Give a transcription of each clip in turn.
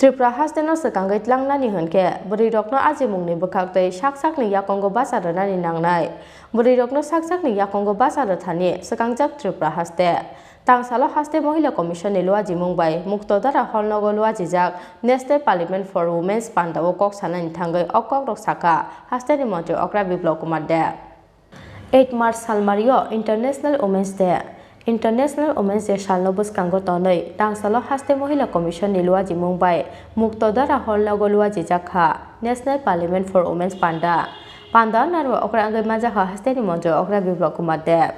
Tripura hasdeno sekangai tlangnani honke Burirokno Luwajimungni bwkhaktai sakni yakongo basarani nangnai Burirokno sakni yakongo basar thani sekangjak Tripura haste Tangsalo haste Mahila Commission ni Luwajimung bai muktodara holnogo luwajijak National Parliament for Women's Pandao kok sanani thangai okok rok saka haste ni mantri okra biplok kumar de 8 March Salmario International Women's Day International Women's Day Salno Bwskango Tonwi Tangsalo haste Mahila Commission ni Luwajimung bai muktodara holnogo Khlaijakha National Parliament for Women's Panda narwa okra angai majakha haste ni mantri okra biplok kumar de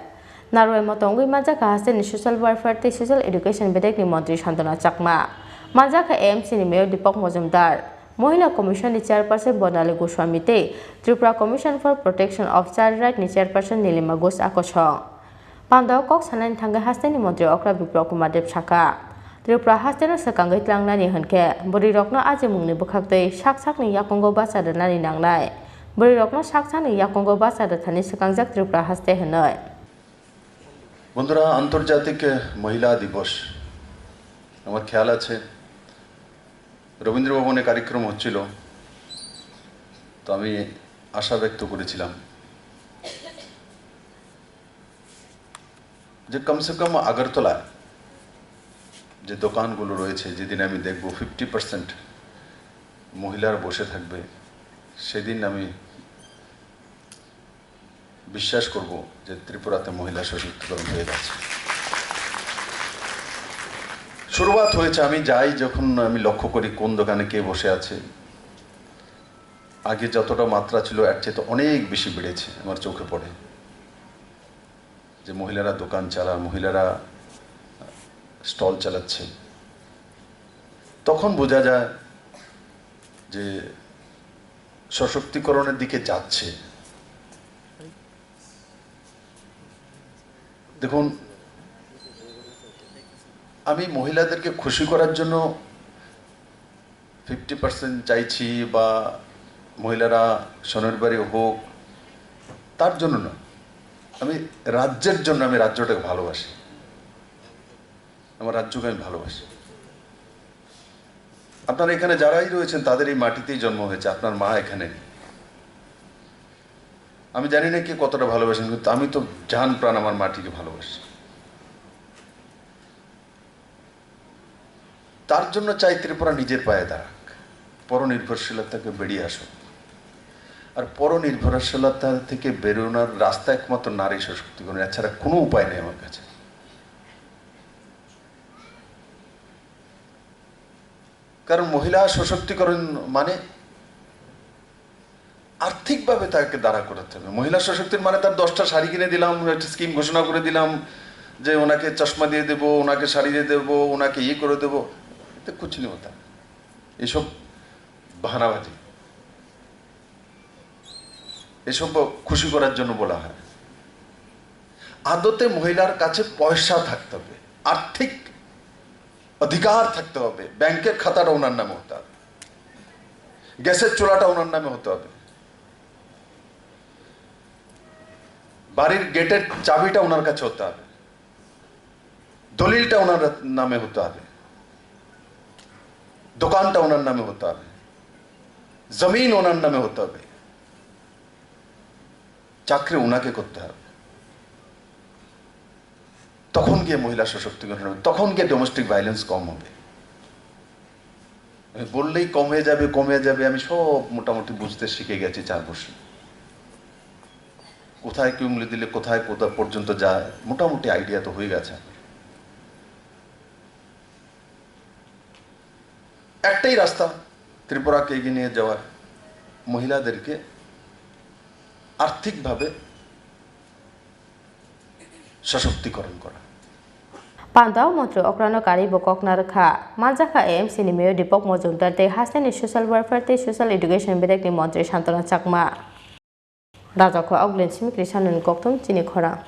Narwai motongui majaka haste ni social welfare te social education bedek ni mantri Santona Chakma majaka AMC ni mayor Deepak Mojumdar Mahila Commission ni chairperson Bonali Goswami te Tripura Commission for Protection of Child Right ni chairperson Nilima Ghosh akochong Pandao kok sanani thangai haste ni mantri okra biplok kumar dev saka Tripura haste no sekangai tlangnani honke Burirokno Luwajimungni bwkhaktai sakni yakongo basarani nangnai Burirokno sakni yakongo basar thani sekangjak Tripura haste honoi বন্ধুরা আন্তর্জাতিক মহিলা দিবস আমার খেয়াল আছে রবীন্দ্র ভবনে কার্যক্রম হচ্ছিল তো আমি আশা ব্যক্ত করেছিলাম যে কমসে কম আগরতলা যে দোকানগুলো রয়েছে যেদিন আমি দেখব 50% মহিলারা বসে থাকবে সেদিন আমি বিশ্বাস করব যে ত্রিপুরাতে মহিলা সশক্তিকরণ হয়ে গেছে শুরুয়াত হয়েছে আমি যাই যখন আমি লক্ষ্য করি কোন দোকানে কে বসে আছে আগে যতটা মাত্রা ছিল এর চেয়ে অনেক বেশি বেড়েছে আমার চোখে পড়ে যে মহিলারা দোকান চালায় মহিলারা স্টল চালাচ্ছে তখন বোঝা যায় যে সশক্তিকরণের দিকে যাচ্ছে দেখুন আমি মহিলাদেরকে খুশি করার জন্য 50% চাইছি বা মহিলারা সোনার বাড়ি হোক তার জন্য না আমি রাজ্যের জন্য আমি রাজ্যটাকে ভালোবাসি আমার রাজ্যকে আমি ভালোবাসি আপনারা এখানে যারাই রয়েছেন তাদের এই মাটিতেই জন্ম হয়েছে আপনার মা এখানে আমি জানি না কি কতটা ভালোবাসেন কিন্তু আমি তো জান প্রাণ আমার মাটিকে ভালোবাসি তার জন্য চাই ত্রিপুরা নিজের পায়ে দাঁড়াক পরনির্ভরশীলতাকে বেরিয়ে আসুক আর পরনির্ভরশীলতা থেকে বেরোনোর রাস্তা একমাত্র নারী সশক্তিকরণ এছাড়া কোনো উপায় নেই আমার কাছে কারণ মহিলা সশক্তিকরণ মানে আর্থিকভাবে তাকে দাঁড়া করাতে হবে মহিলা সশক্তির মানে তার 10টা শাড়ি কিনে দিলাম একটা স্কিম ঘোষণা করে দিলাম যে ওনাকে চশমা দিয়ে দেবো ওনাকে শাড়ি দিয়ে দেবো ওনাকে ইয়ে করে দেবো এতে কুছ নেই হতা এসব বাহানাবাজি এসব খুশি করার জন্য বলা হয় আদতে মহিলার কাছে পয়সা থাকতে হবে আর্থিক অধিকার থাকতে হবে ব্যাংকের খাতাটা ওনার নামে হতে হবে গ্যাসের চুলাটা ওনার নামে হতে হবে বাড়ির গেটের চাবিটা ওনার কাছে হতে হবে দলিলটা ওনার নামে হতে হবে দোকানটা ওনার নামে হতে হবে জমিন ওনার নামে হতে হবে চাকরি ওনাকে করতে হবে তখন গিয়ে মহিলা সশক্তিকরণ হবে তখন গিয়ে ডোমেস্টিক ভায়োলেন্স কম হবে বললেই কমে যাবে আমি সব মোটামুটি বুঝতে শিখে গেছি 4 বছর কোথায় কি উংলি দিলে কোথায় কোথা পর্যন্ত যায় মোটামুটি আইডিয়া তো হয়ে গেছে একটাই রাস্তা ত্রিপুরাকে এগিয়ে নিয়ে যাওয়ার মহিলাদেরকে আর্থিকভাবে সশক্তিকরণ করা Pandao mantri okrano kari bokok narkha majaka AMC ni mayor Deepak Mojumdar te haste ni social welfare te social education bedek ni mantri Santona Chakma Rajakho Auglen Simikri Sanon Koktum Chini Khorang